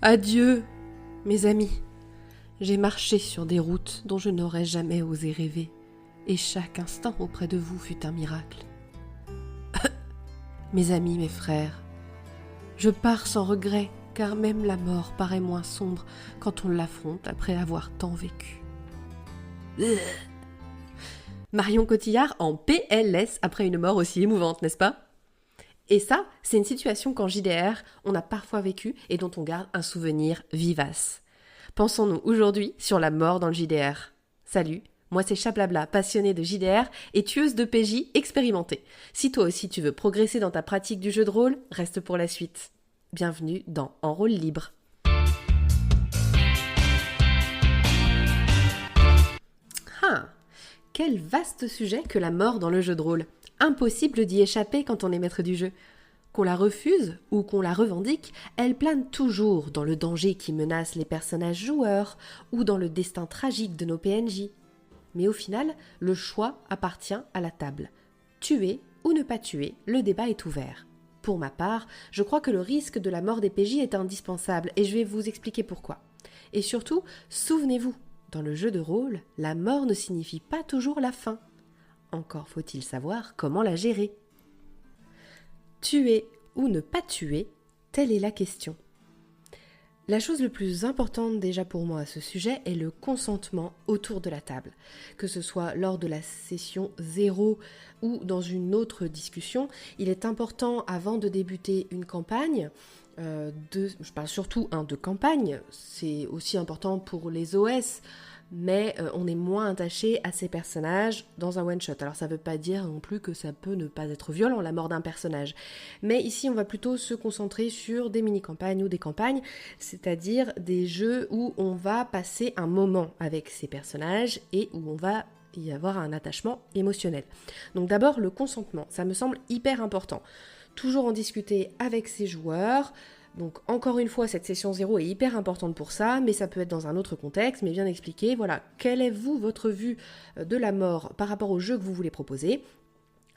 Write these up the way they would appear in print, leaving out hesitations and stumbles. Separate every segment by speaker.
Speaker 1: Adieu, mes amis. J'ai marché sur des routes dont je n'aurais jamais osé rêver, et chaque instant auprès de vous fut un miracle. Mes amis, mes frères, je pars sans regret, car même la mort paraît moins sombre quand on l'affronte après avoir tant vécu. Marion Cotillard en PLS après une mort aussi émouvante, n'est-ce pas ? Et ça, c'est une situation qu'en JDR, on a parfois vécu et dont on garde un souvenir vivace. Pensons-nous aujourd'hui sur la mort dans le JDR. Salut, moi c'est Chablabla, passionnée de JDR et tueuse de PJ expérimentée. Si toi aussi tu veux progresser dans ta pratique du jeu de rôle, reste pour la suite. Bienvenue dans En Rôle Libre. Quel vaste sujet que la mort dans le jeu de rôle. Impossible d'y échapper quand on est maître du jeu. Qu'on la refuse ou qu'on la revendique, elle plane toujours dans le danger qui menace les personnages joueurs ou dans le destin tragique de nos PNJ. Mais au final, le choix appartient à la table. Tuer ou ne pas tuer, le débat est ouvert. Pour ma part, je crois que le risque de la mort des PJ est indispensable et je vais vous expliquer pourquoi. Et surtout, souvenez-vous, dans le jeu de rôle, la mort ne signifie pas toujours la fin. Encore faut-il savoir comment la gérer. Tuer ou ne pas tuer, telle est la question. La chose le plus importante déjà pour moi à ce sujet est le consentement autour de la table. Que ce soit lors de la session 0 ou dans une autre discussion, il est important avant de débuter une campagne, je parle surtout de campagne, c'est aussi important pour les OS, mais on est moins attaché à ces personnages dans un one-shot. Alors ça ne veut pas dire non plus que ça peut ne pas être violent, la mort d'un personnage. Mais ici, on va plutôt se concentrer sur des mini-campagnes ou des campagnes, c'est-à-dire des jeux où on va passer un moment avec ces personnages et où on va y avoir un attachement émotionnel. Donc d'abord, le consentement, ça me semble hyper important. Toujours en discuter avec ses joueurs. Donc encore une fois, cette session 0 est hyper importante pour ça, mais ça peut être dans un autre contexte, mais bien expliquer, voilà, quelle est votre vue de la mort par rapport au jeu que vous voulez proposer ?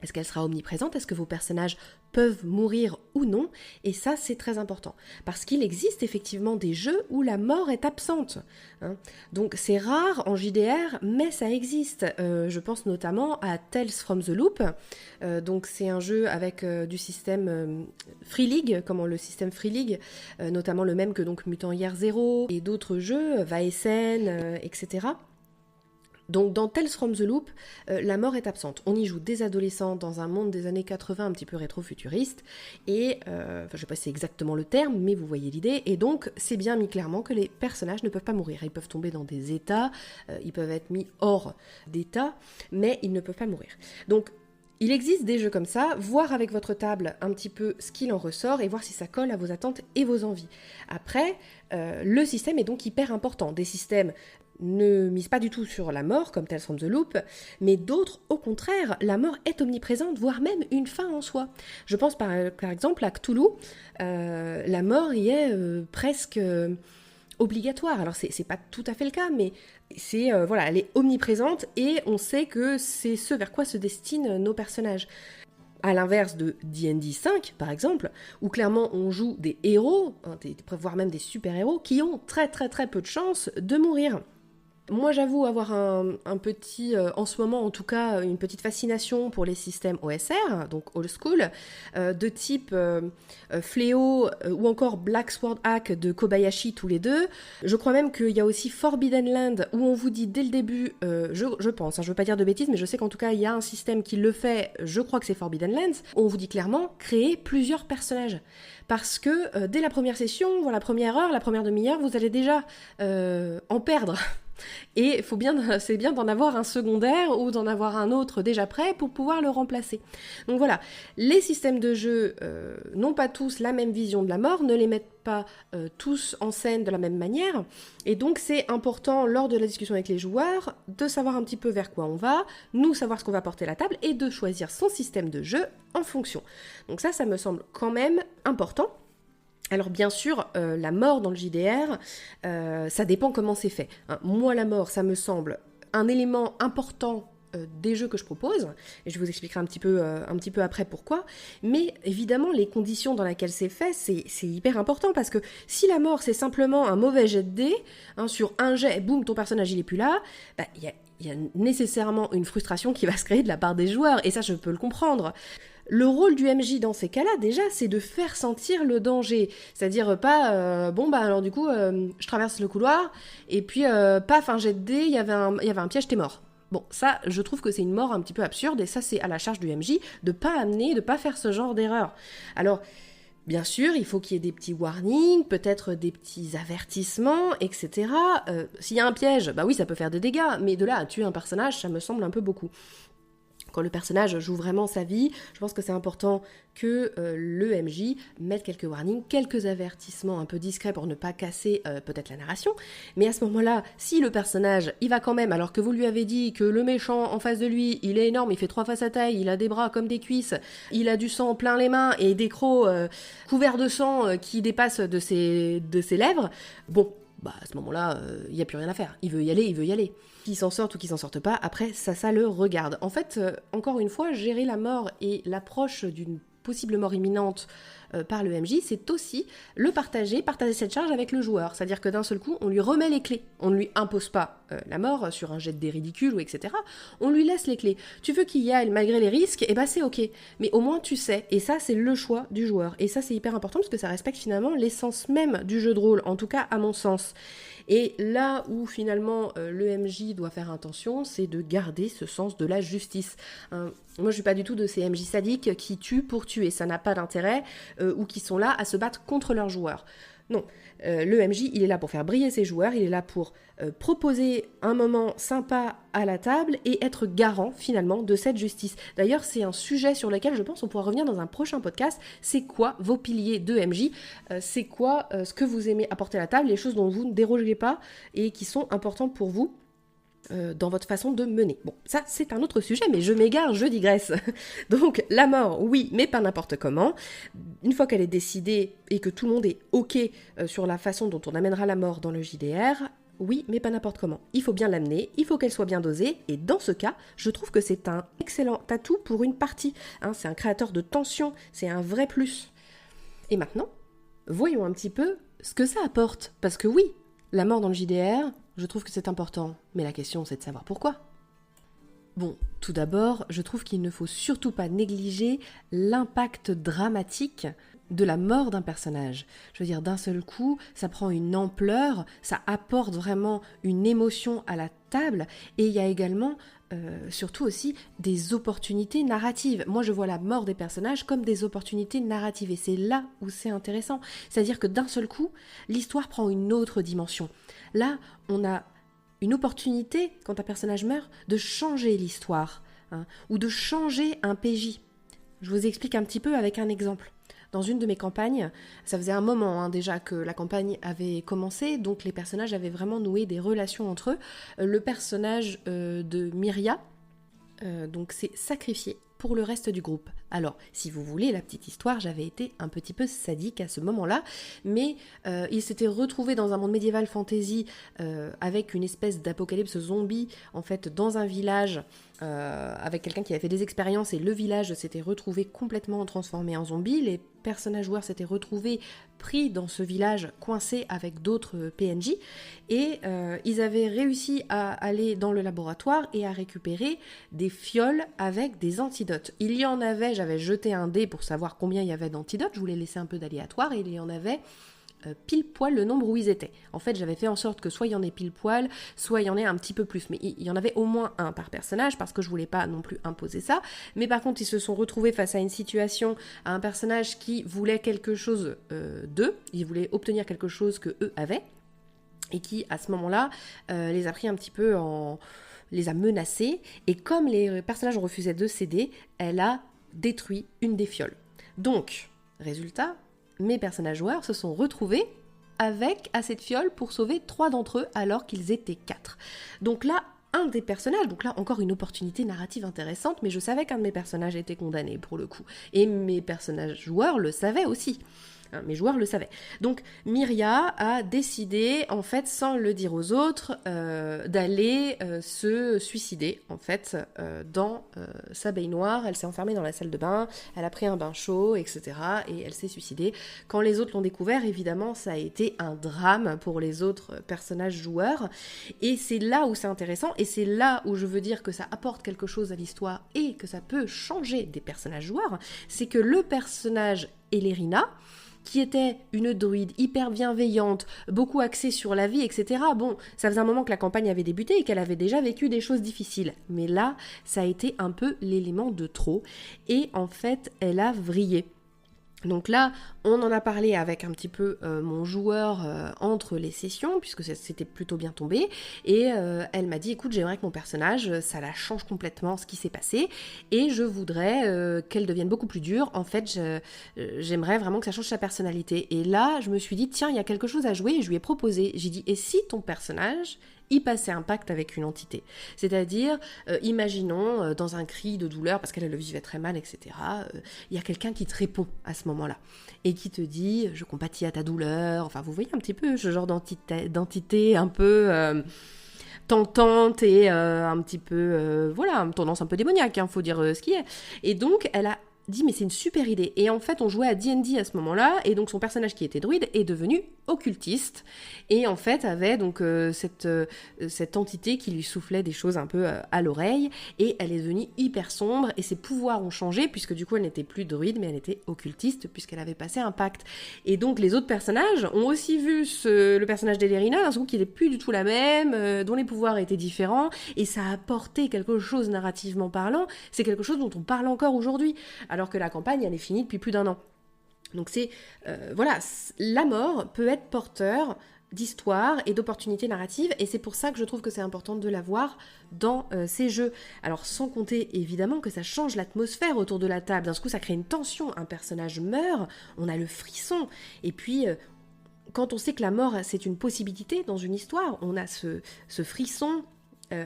Speaker 1: Est-ce qu'elle sera omniprésente ? Est-ce que vos personnages peuvent mourir ou non ? Et ça, c'est très important. Parce qu'il existe effectivement des jeux où la mort est absente. Donc c'est rare en JDR, mais ça existe. Je pense notamment à Tales from the Loop. Donc c'est un jeu avec du système Free League, comment le système Free League, notamment le même que donc Mutant Year Zero et d'autres jeux, Vaesen, etc. Donc dans Tales from the Loop, la mort est absente. On y joue des adolescents dans un monde des années 80 un petit peu rétro-futuriste, et je ne sais pas si c'est exactement le terme, mais vous voyez l'idée, et donc c'est bien mis clairement que les personnages ne peuvent pas mourir. Ils peuvent tomber dans des états, ils peuvent être mis hors d'état, mais ils ne peuvent pas mourir. Donc il existe des jeux comme ça, voir avec votre table un petit peu ce qu'il en ressort et voir si ça colle à vos attentes et vos envies. Après, le système est donc hyper important. Des systèmes ne misent pas du tout sur la mort, comme Tales from the Loop, mais d'autres, au contraire, la mort est omniprésente, voire même une fin en soi. Je pense par exemple à Cthulhu, la mort y est presque obligatoire. Alors c'est pas tout à fait le cas, mais c'est elle est omniprésente et on sait que c'est ce vers quoi se destinent nos personnages. À l'inverse de D&D 5, par exemple, où clairement on joue des héros, voire même des super-héros, qui ont très très très peu de chances de mourir. Moi, j'avoue avoir un petit, en ce moment en tout cas, une petite fascination pour les systèmes OSR, donc old school, de type Fléau ou encore Black Sword Hack de Kobayashi, tous les deux. Je crois même qu'il y a aussi Forbidden Land, où on vous dit dès le début, je pense, je ne veux pas dire de bêtises, mais je sais qu'en tout cas, il y a un système qui le fait, je crois que c'est Forbidden Lands, on vous dit clairement, créer plusieurs personnages. Parce que dès la première session, la première heure, la première demi-heure, vous allez déjà en perdre. Et c'est bien d'en avoir un secondaire ou d'en avoir un autre déjà prêt pour pouvoir le remplacer. Donc voilà, les systèmes de jeu n'ont pas tous la même vision de la mort, ne les mettent pas tous en scène de la même manière, et donc c'est important lors de la discussion avec les joueurs de savoir un petit peu vers quoi on va, nous savoir ce qu'on va porter à la table, et de choisir son système de jeu en fonction. Donc ça me semble quand même important. Alors bien sûr, la mort dans le JDR, ça dépend comment c'est fait. Moi, la mort, ça me semble un élément important des jeux que je propose, et je vous expliquerai un petit peu après pourquoi, mais évidemment les conditions dans lesquelles c'est fait, c'est hyper important, parce que si la mort c'est simplement un mauvais jet de dés, sur un jet, boum, ton personnage il est plus là, il y a nécessairement une frustration qui va se créer de la part des joueurs, et ça je peux le comprendre. Le rôle du MJ dans ces cas-là, déjà, c'est de faire sentir le danger. C'est-à-dire pas, alors du coup, je traverse le couloir, et puis, paf, un jet de dés, il y avait un piège, t'es mort. Bon, ça, je trouve que c'est une mort un petit peu absurde, et ça, c'est à la charge du MJ de pas faire ce genre d'erreur. Alors, bien sûr, il faut qu'il y ait des petits warnings, peut-être des petits avertissements, etc. S'il y a un piège, bah oui, ça peut faire des dégâts, mais de là à tuer un personnage, ça me semble un peu beaucoup. Quand le personnage joue vraiment sa vie, je pense que c'est important que le MJ mette quelques warnings, quelques avertissements un peu discrets pour ne pas casser peut-être la narration. Mais à ce moment-là, si le personnage, il va quand même, alors que vous lui avez dit que le méchant en face de lui, il est énorme, il fait 3 fois sa taille, il a des bras comme des cuisses, il a du sang plein les mains et des crocs couverts de sang qui dépassent de ses lèvres, bon, bah à ce moment-là, il n'y a plus rien à faire. Il veut y aller. Qu'il s'en sorte ou qu'il s'en sorte pas, après, ça le regarde. En fait, encore une fois, gérer la mort et l'approche d'une possible mort imminente par le MJ, c'est aussi partager cette charge avec le joueur. C'est-à-dire que d'un seul coup, on lui remet les clés. On ne lui impose pas la mort sur un jet de dés ridicule ou etc. On lui laisse les clés. Tu veux qu'il y aille malgré les risques, et c'est ok. Mais au moins tu sais, et ça c'est le choix du joueur. Et ça c'est hyper important parce que ça respecte finalement l'essence même du jeu de rôle, en tout cas à mon sens. Et là où finalement le MJ doit faire attention, c'est de garder ce sens de la justice. Moi je suis pas du tout de ces MJ sadiques qui tuent pour tuer, ça n'a pas d'intérêt, ou qui sont là à se battre contre leurs joueurs. Non, le MJ il est là pour faire briller ses joueurs, il est là pour proposer un moment sympa à la table et être garant finalement de cette justice. D'ailleurs c'est un sujet sur lequel je pense on pourra revenir dans un prochain podcast. C'est quoi vos piliers de MJ, c'est quoi ce que vous aimez apporter à la table, les choses dont vous ne dérogez pas et qui sont importantes pour vous dans votre façon de mener. Bon, ça c'est un autre sujet, mais je m'égare, je digresse. Donc la mort, oui, mais pas n'importe comment. Une fois qu'elle est décidée et que tout le monde est ok sur la façon dont on amènera la mort dans le JDR, oui, mais pas n'importe comment. Il faut bien l'amener, il faut qu'elle soit bien dosée, et dans ce cas, je trouve que c'est un excellent atout pour une partie. C'est un créateur de tension, c'est un vrai plus. Et maintenant, voyons un petit peu ce que ça apporte. Parce que oui, la mort dans le JDR, je trouve que c'est important, mais la question c'est de savoir pourquoi. Bon, tout d'abord, je trouve qu'il ne faut surtout pas négliger l'impact dramatique de la mort d'un personnage. Je veux dire, d'un seul coup, ça prend une ampleur, ça apporte vraiment une émotion à la table, et il y a également, surtout aussi, des opportunités narratives. Moi, je vois la mort des personnages comme des opportunités narratives, et c'est là où c'est intéressant. C'est-à-dire que d'un seul coup, l'histoire prend une autre dimension. Là, on a une opportunité, quand un personnage meurt, de changer l'histoire, ou de changer un PJ. Je vous explique un petit peu avec un exemple. Dans une de mes campagnes, ça faisait un moment déjà que la campagne avait commencé, donc les personnages avaient vraiment noué des relations entre eux. Le personnage de Myria donc s'est sacrifié pour le reste du groupe. Alors, si vous voulez la petite histoire, j'avais été un petit peu sadique à ce moment-là, mais il s'était retrouvé dans un monde médiéval fantasy avec une espèce d'apocalypse zombie, en fait, dans un village, avec quelqu'un qui avait fait des expériences, et le village s'était retrouvé complètement transformé en zombie. Les personnages joueurs s'étaient retrouvés pris dans ce village, coincés avec d'autres PNJ, et ils avaient réussi à aller dans le laboratoire et à récupérer des fioles avec des antidotes. Il y en avait, j'avais jeté un dé pour savoir combien il y avait d'antidotes, je voulais laisser un peu d'aléatoire, et il y en avait pile poil le nombre où ils étaient. En fait, j'avais fait en sorte que soit il y en ait pile poil, soit il y en ait un petit peu plus, mais il y en avait au moins un par personnage, parce que je voulais pas non plus imposer ça. Mais par contre, ils se sont retrouvés face à une situation, à un personnage qui voulait quelque chose d'eux, il voulait obtenir quelque chose que eux avaient, et qui, à ce moment-là, les a pris un petit peu les a menacés, et comme les personnages refusaient de céder, elle a détruit une des fioles. Donc, résultat, mes personnages joueurs se sont retrouvés avec assez de fioles pour sauver 3 d'entre eux alors qu'ils étaient 4. Donc là, un des personnages, donc là encore une opportunité narrative intéressante, mais je savais qu'un de mes personnages était condamné pour le coup. Et mes personnages joueurs le savaient aussi. Hein, mes joueurs le savaient. Donc Myria a décidé, en fait, sans le dire aux autres, d'aller se suicider, en fait, dans sa baignoire. Elle s'est enfermée dans la salle de bain, elle a pris un bain chaud, etc. Et elle s'est suicidée. Quand les autres l'ont découvert, évidemment, ça a été un drame pour les autres personnages joueurs. Et c'est là où c'est intéressant, et c'est là où je veux dire que ça apporte quelque chose à l'histoire et que ça peut changer des personnages joueurs, c'est que le personnage Elérina, qui était une druide hyper bienveillante, beaucoup axée sur la vie, etc. Bon, ça faisait un moment que la campagne avait débuté et qu'elle avait déjà vécu des choses difficiles. Mais là, ça a été un peu l'élément de trop. Et en fait, elle a vrillé. Donc là, on en a parlé avec un petit peu mon joueur entre les sessions, puisque c'était plutôt bien tombé, et elle m'a dit, écoute, j'aimerais que mon personnage, ça la change complètement ce qui s'est passé, et je voudrais qu'elle devienne beaucoup plus dure. En fait, j'aimerais vraiment que ça change sa personnalité. Et là, je me suis dit, tiens, il y a quelque chose à jouer, et je lui ai proposé, j'ai dit, et si ton personnage y passer un pacte avec une entité. C'est-à-dire, imaginons, dans un cri de douleur, parce qu'elle le vivait très mal, etc., il y a quelqu'un qui te répond à ce moment-là, et qui te dit « je compatis à ta douleur », enfin, vous voyez un petit peu ce genre d'entité un peu tentante et un petit peu, voilà, tendance un peu démoniaque, faut dire ce qui est. Et donc, elle a dit mais c'est une super idée. Et en fait on jouait à D&D à ce moment-là, et donc son personnage qui était druide est devenu occultiste, et en fait avait donc cette entité qui lui soufflait des choses un peu à l'oreille, et elle est devenue hyper sombre, et ses pouvoirs ont changé, puisque du coup elle n'était plus druide, mais elle était occultiste, puisqu'elle avait passé un pacte. Et donc les autres personnages ont aussi vu le personnage d'Elérina, d'un coup qui n'était plus du tout la même, dont les pouvoirs étaient différents, et ça a apporté quelque chose narrativement parlant, c'est quelque chose dont on parle encore aujourd'hui, alors que la campagne, elle est finie depuis plus d'1 an. Donc c'est, voilà, la mort peut être porteur d'histoire et d'opportunités narratives, et c'est pour ça que je trouve que c'est important de l'avoir dans ces jeux. Alors sans compter évidemment que ça change l'atmosphère autour de la table, d'un coup ça crée une tension, un personnage meurt, on a le frisson, et puis quand on sait que la mort c'est une possibilité dans une histoire, on a ce frisson.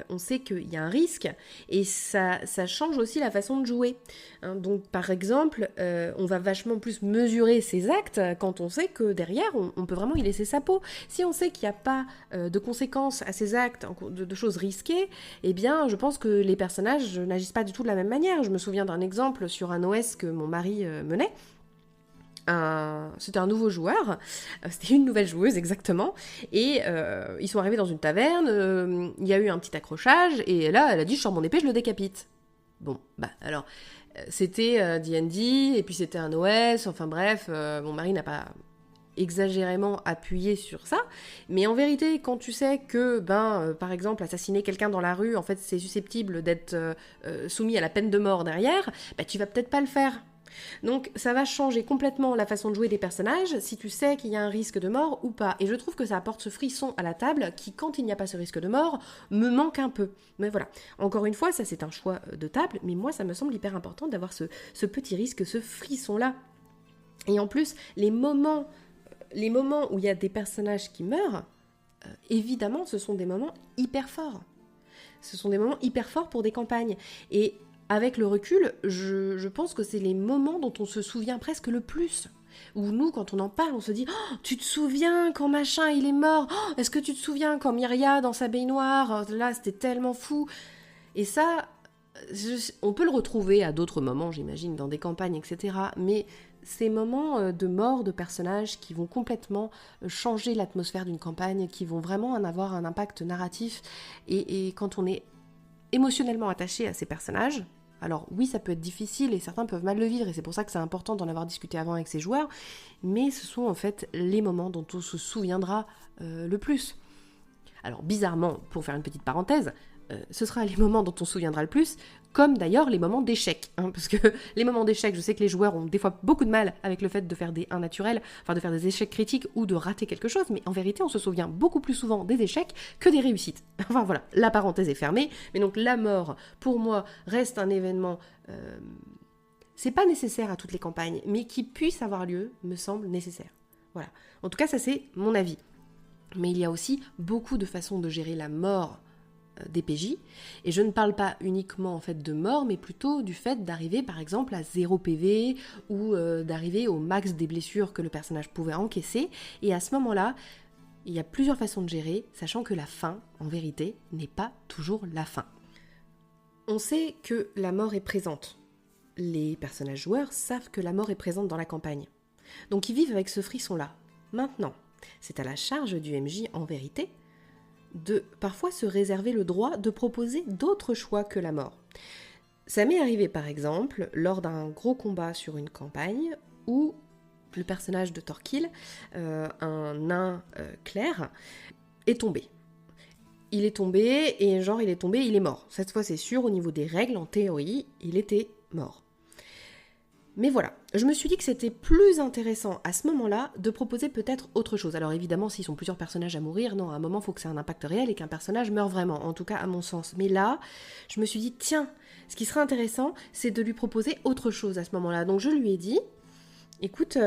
Speaker 1: On sait qu'il y a un risque, et ça change aussi la façon de jouer. Hein, donc par exemple, on va vachement plus mesurer ses actes quand on sait que derrière, on peut vraiment y laisser sa peau. Si on sait qu'il n'y a pas de conséquences à ces actes, de choses risquées, eh bien je pense que les personnages n'agissent pas du tout de la même manière. Je me souviens d'un exemple sur un OS que mon mari menait. C'était un nouveau joueur, c'était une nouvelle joueuse exactement, et ils sont arrivés dans une taverne, il y a eu un petit accrochage, et là elle a dit je sors mon épée, je le décapite. Bon, bah alors, c'était D&D, et puis c'était un OS, enfin bref, mon mari n'a pas exagérément appuyé sur ça, mais en vérité, quand tu sais que, par exemple, assassiner quelqu'un dans la rue, en fait c'est susceptible d'être soumis à la peine de mort derrière, bah tu vas peut-être pas le faire. Donc ça va changer complètement la façon de jouer des personnages si tu sais qu'il y a un risque de mort ou pas. Et je trouve que ça apporte ce frisson à la table qui, quand il n'y a pas ce risque de mort, me manque un peu. Mais voilà, encore une fois, ça c'est un choix de table, mais moi ça me semble hyper important d'avoir ce petit risque, ce frisson-là. Et en plus, les moments où il y a des personnages qui meurent, évidemment, ce sont des moments hyper forts. Ce sont des moments hyper forts pour des campagnes. Et avec le recul, je pense que c'est les moments dont on se souvient presque le plus. Où nous, quand on en parle, on se dit oh, « tu te souviens quand machin il est mort oh, est-ce que tu te souviens quand Myria dans sa baignoire, là c'était tellement fou ?» Et ça, on peut le retrouver à d'autres moments, j'imagine, dans des campagnes, etc. Mais ces moments de mort de personnages qui vont complètement changer l'atmosphère d'une campagne, qui vont vraiment en avoir un impact narratif, et quand on est émotionnellement attaché à ces personnages, alors oui, ça peut être difficile et certains peuvent mal le vivre, et c'est pour ça que c'est important d'en avoir discuté avant avec ses joueurs, mais ce sont en fait les moments dont on se souviendra le plus. Alors bizarrement, pour faire une petite parenthèse, ce sera les moments dont on se souviendra le plus, comme d'ailleurs les moments d'échec, parce que les moments d'échec, je sais que les joueurs ont des fois beaucoup de mal avec le fait de faire des 1 naturels, enfin de faire des échecs critiques ou de rater quelque chose, mais en vérité on se souvient beaucoup plus souvent des échecs que des réussites. Enfin voilà, la parenthèse est fermée, mais donc la mort, pour moi, reste un événement, c'est pas nécessaire à toutes les campagnes, mais qui puisse avoir lieu, me semble nécessaire. Voilà, en tout cas ça c'est mon avis. Mais il y a aussi beaucoup de façons de gérer la mort des PJ, et je ne parle pas uniquement en fait de mort, mais plutôt du fait d'arriver par exemple à 0 PV, ou d'arriver au max des blessures que le personnage pouvait encaisser, et à ce moment-là, il y a plusieurs façons de gérer, sachant que la fin, en vérité, n'est pas toujours la fin. On sait que la mort est présente. Les personnages joueurs savent que la mort est présente dans la campagne. Donc ils vivent avec ce frisson-là. Maintenant, c'est à la charge du MJ, en vérité, de parfois se réserver le droit de proposer d'autres choix que la mort. Ça m'est arrivé par exemple lors d'un gros combat sur une campagne où le personnage de Thorkil, un nain clair, est tombé. Il est tombé et il est mort. Cette fois c'est sûr, au niveau des règles, en théorie, il était mort. Mais voilà, je me suis dit que c'était plus intéressant à ce moment-là de proposer peut-être autre chose. Alors évidemment, s'ils sont plusieurs personnages à mourir, non, à un moment, il faut que ça ait un impact réel et qu'un personnage meure vraiment, en tout cas à mon sens. Mais là, je me suis dit, tiens, ce qui serait intéressant, c'est de lui proposer autre chose à ce moment-là. Donc je lui ai dit, écoute,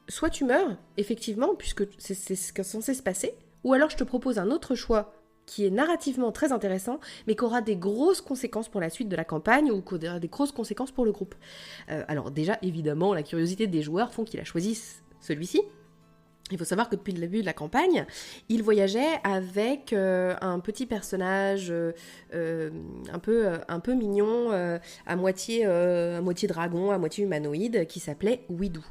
Speaker 1: soit tu meurs, effectivement, puisque c'est ce qui est censé se passer, ou alors je te propose un autre choix qui est narrativement très intéressant, mais qui aura des grosses conséquences pour la suite de la campagne ou qui aura des grosses conséquences pour le groupe. Alors déjà, évidemment, la curiosité des joueurs font qu'il a choisi celui-ci. Il faut savoir que depuis le début de la campagne, il voyageait avec un petit personnage un peu mignon, à moitié dragon, à moitié humanoïde, qui s'appelait Widou.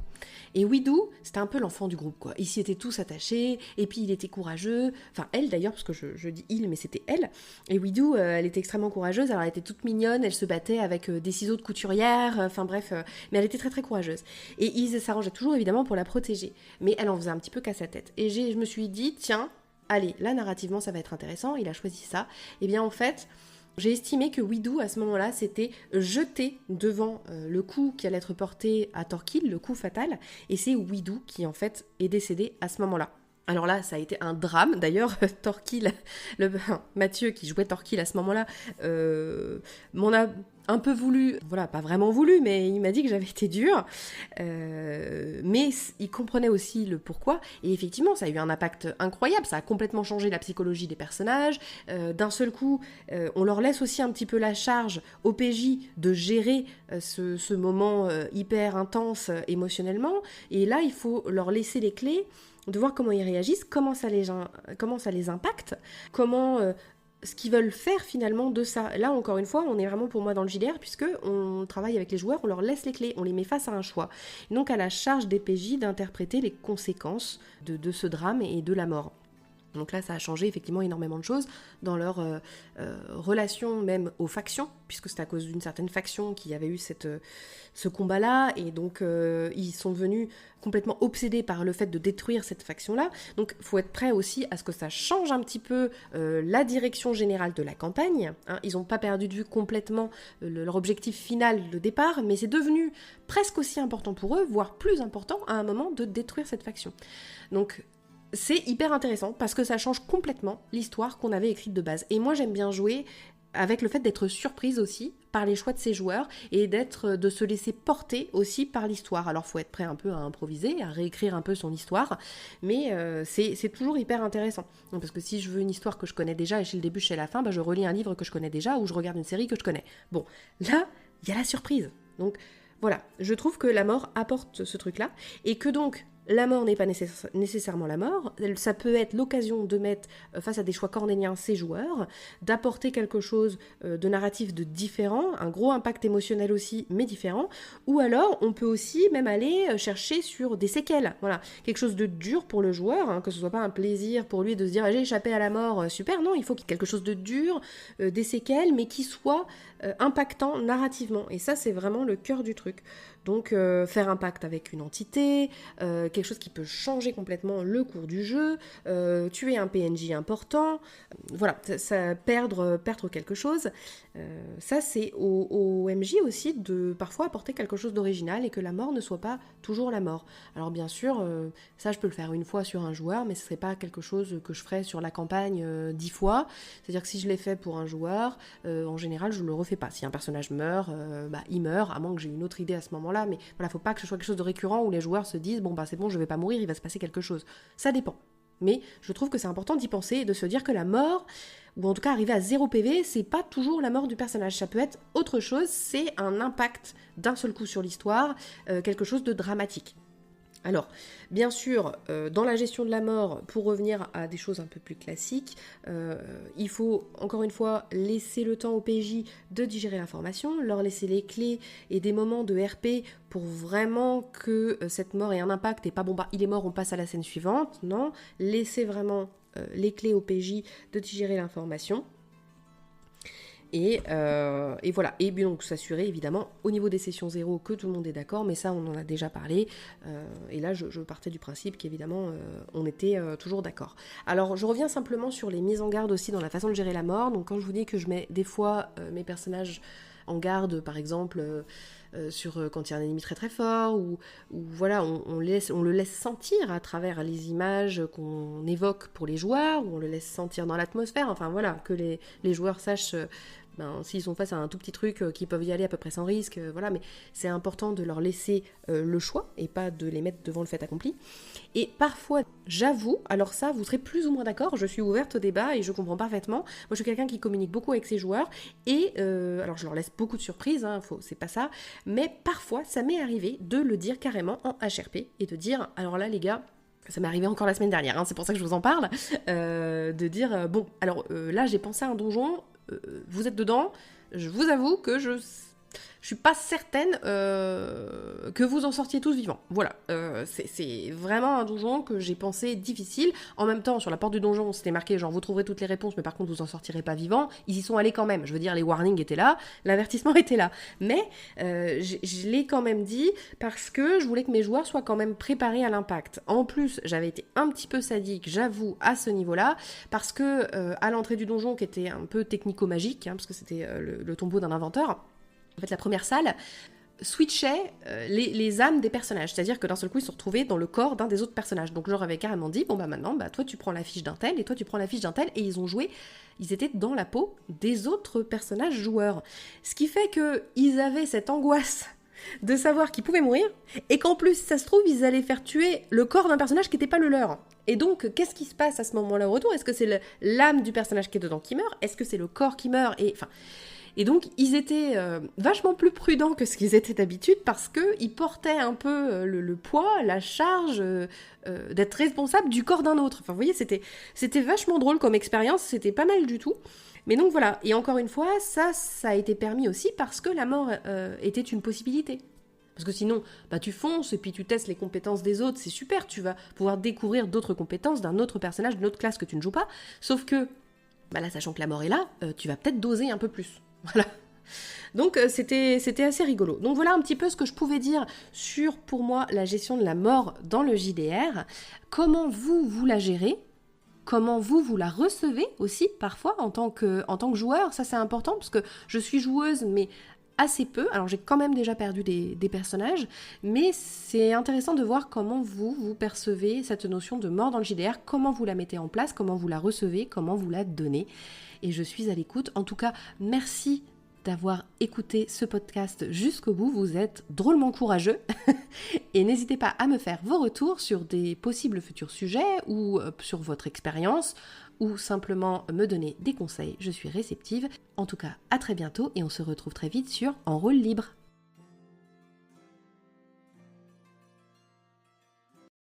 Speaker 1: Et Widou, c'était un peu l'enfant du groupe, quoi. Ils s'y étaient tous attachés, et puis il était courageux. Enfin, elle d'ailleurs, parce que je dis il, mais c'était elle. Et Widou, elle était extrêmement courageuse, alors elle était toute mignonne, elle se battait avec des ciseaux de couturière, enfin bref, mais elle était très très courageuse. Et ils s'arrangeaient toujours évidemment pour la protéger. Mais elle en faisait un petit peu qu'à sa tête. Et je me suis dit, tiens, allez, là narrativement ça va être intéressant, il a choisi ça. Et bien en fait, j'ai estimé que Widou, à ce moment-là, s'était jeté devant le coup qui allait être porté à Thorkil, le coup fatal, et c'est Widou qui, en fait, est décédé à ce moment-là. Alors là, ça a été un drame. D'ailleurs, Thorkil, Mathieu qui jouait Thorkil à ce moment-là, m'en a un peu voulu, voilà, pas vraiment voulu, mais il m'a dit que j'avais été dure. Mais il comprenait aussi le pourquoi. Et effectivement, ça a eu un impact incroyable. Ça a complètement changé la psychologie des personnages. D'un seul coup, on leur laisse aussi un petit peu la charge au PJ de gérer ce moment hyper intense émotionnellement. Et là, il faut leur laisser les clés de voir comment ils réagissent, comment ça les impacte, ce qu'ils veulent faire finalement de ça. Là, encore une fois, on est vraiment pour moi dans le JDR, puisque on travaille avec les joueurs, on leur laisse les clés, on les met face à un choix. Et donc à la charge des PJ d'interpréter les conséquences de ce drame et de la mort. Donc là, ça a changé effectivement énormément de choses dans leur relation même aux factions, puisque c'est à cause d'une certaine faction qui avait eu ce combat-là, et donc ils sont devenus complètement obsédés par le fait de détruire cette faction-là. Donc il faut être prêt aussi à ce que ça change un petit peu la direction générale de la campagne. Hein. Ils n'ont pas perdu de vue complètement leur objectif final de départ, mais c'est devenu presque aussi important pour eux, voire plus important à un moment de détruire cette faction. Donc c'est hyper intéressant parce que ça change complètement l'histoire qu'on avait écrite de base. Et moi, j'aime bien jouer avec le fait d'être surprise aussi par les choix de ces joueurs et de se laisser porter aussi par l'histoire. Alors, faut être prêt un peu à improviser, à réécrire un peu son histoire, mais c'est toujours hyper intéressant. Parce que si je veux une histoire que je connais déjà et chez le début, chez la fin, je relis un livre que je connais déjà ou je regarde une série que je connais. Bon, là, il y a la surprise. Donc, voilà, je trouve que la mort apporte ce truc-là et que donc la mort n'est pas nécessairement la mort, ça peut être l'occasion de mettre face à des choix cornéliens ces joueurs, d'apporter quelque chose de narratif de différent, un gros impact émotionnel aussi, mais différent, ou alors on peut aussi même aller chercher sur des séquelles, voilà, quelque chose de dur pour le joueur, hein, que ce soit pas un plaisir pour lui de se dire j'ai échappé à la mort, super, non, il faut qu'il y ait quelque chose de dur, des séquelles, mais qui soit impactant narrativement, et ça c'est vraiment le cœur du truc. Donc faire un pacte avec une entité, quelque chose qui peut changer complètement le cours du jeu, tuer un PNJ important, voilà, ça perdre quelque chose. Ça c'est au MJ aussi de parfois apporter quelque chose d'original et que la mort ne soit pas toujours la mort. Alors bien sûr, ça je peux le faire une fois sur un joueur, mais ce serait pas quelque chose que je ferais sur la campagne 10 fois. C'est-à-dire que si je l'ai fait pour un joueur, en général je le refais pas. Si un personnage meurt, il meurt, à moins que j'ai une autre idée à ce moment-là, mais voilà, faut pas que ce soit quelque chose de récurrent où les joueurs se disent bon c'est bon, je vais pas mourir, il va se passer quelque chose. Ça dépend. Mais je trouve que c'est important d'y penser et de se dire que la mort, ou en tout cas arriver à 0 PV, c'est pas toujours la mort du personnage. Ça peut être autre chose, c'est un impact d'un seul coup sur l'histoire, quelque chose de dramatique. Alors, bien sûr, dans la gestion de la mort, pour revenir à des choses un peu plus classiques, il faut, encore une fois, laisser le temps au PJ de digérer l'information, leur laisser les clés et des moments de RP pour vraiment que cette mort ait un impact et pas bon bah il est mort, on passe à la scène suivante, non, laisser vraiment les clés au PJ de digérer l'information. Et voilà, et bien donc s'assurer évidemment au niveau des sessions 0 que tout le monde est d'accord, mais ça on en a déjà parlé, et là je partais du principe qu'évidemment on était toujours d'accord. Alors je reviens simplement sur les mises en garde aussi dans la façon de gérer la mort, donc quand je vous dis que je mets des fois mes personnages en garde, par exemple sur quand il y a un ennemi très très fort, ou voilà, on le laisse sentir à travers les images qu'on évoque pour les joueurs, ou on le laisse sentir dans l'atmosphère, enfin voilà, que les joueurs sachent s'ils sont face à un tout petit truc qu'ils peuvent y aller à peu près sans risque, voilà, mais c'est important de leur laisser le choix et pas de les mettre devant le fait accompli. Et parfois, j'avoue, alors ça, vous serez plus ou moins d'accord, je suis ouverte au débat et je comprends parfaitement. Moi, je suis quelqu'un qui communique beaucoup avec ses joueurs et, alors je leur laisse beaucoup de surprises, c'est pas ça, mais parfois, ça m'est arrivé de le dire carrément en HRP et de dire, alors là, les gars, ça m'est arrivé encore la semaine dernière, c'est pour ça que je vous en parle, de dire, bon, alors là, j'ai pensé à un donjon, vous êtes dedans, je vous avoue que je suis pas certaine que vous en sortiez tous vivants. Voilà, c'est vraiment un donjon que j'ai pensé difficile. En même temps, sur la porte du donjon, c'était marqué genre vous trouverez toutes les réponses, mais par contre vous en sortirez pas vivants. Ils y sont allés quand même. Je veux dire, les warnings étaient là, l'avertissement était là. Mais je l'ai quand même dit parce que je voulais que mes joueurs soient quand même préparés à l'impact. En plus, j'avais été un petit peu sadique, j'avoue, à ce niveau-là, parce que à l'entrée du donjon, qui était un peu technico-magique, parce que c'était le tombeau d'un inventeur, en fait, la première salle switchait les âmes des personnages. C'est-à-dire que d'un seul coup, ils se retrouvaient dans le corps d'un des autres personnages. Donc, je leur avais carrément dit, bon, bah maintenant, toi, tu prends la fiche d'un tel, et toi, tu prends la fiche d'un tel, et ils ont joué, ils étaient dans la peau des autres personnages joueurs. Ce qui fait qu'ils avaient cette angoisse de savoir qu'ils pouvaient mourir, et qu'en plus, ça se trouve, ils allaient faire tuer le corps d'un personnage qui n'était pas le leur. Et donc, qu'est-ce qui se passe à ce moment-là au retour ? Est-ce que c'est l'âme du personnage qui est dedans qui meurt ? Est-ce que c'est le corps qui meurt ? Et donc, ils étaient vachement plus prudents que ce qu'ils étaient d'habitude parce qu'ils portaient un peu le poids, la charge d'être responsable du corps d'un autre. Enfin, vous voyez, c'était vachement drôle comme expérience, c'était pas mal du tout. Mais donc voilà, et encore une fois, ça a été permis aussi parce que la mort était une possibilité. Parce que sinon, tu fonces et puis tu testes les compétences des autres, c'est super, tu vas pouvoir découvrir d'autres compétences d'un autre personnage, d'une autre classe que tu ne joues pas. Sauf que, là, sachant que la mort est là, tu vas peut-être doser un peu plus. Voilà. Donc c'était assez rigolo. Donc voilà un petit peu ce que je pouvais dire sur, pour moi, la gestion de la mort dans le JDR. Comment vous la gérez ? Comment vous la recevez aussi, parfois, en tant que joueur ? Ça, c'est important, parce que je suis joueuse, mais assez peu. Alors, j'ai quand même déjà perdu des personnages, mais c'est intéressant de voir comment vous percevez cette notion de mort dans le JDR, comment vous la mettez en place, comment vous la recevez, comment vous la donnez. Et je suis à l'écoute. En tout cas, merci d'avoir écouté ce podcast jusqu'au bout, vous êtes drôlement courageux et n'hésitez pas à me faire vos retours sur des possibles futurs sujets ou sur votre expérience ou simplement me donner des conseils, je suis réceptive. En tout cas, à très bientôt et on se retrouve très vite sur En Rôle Libre.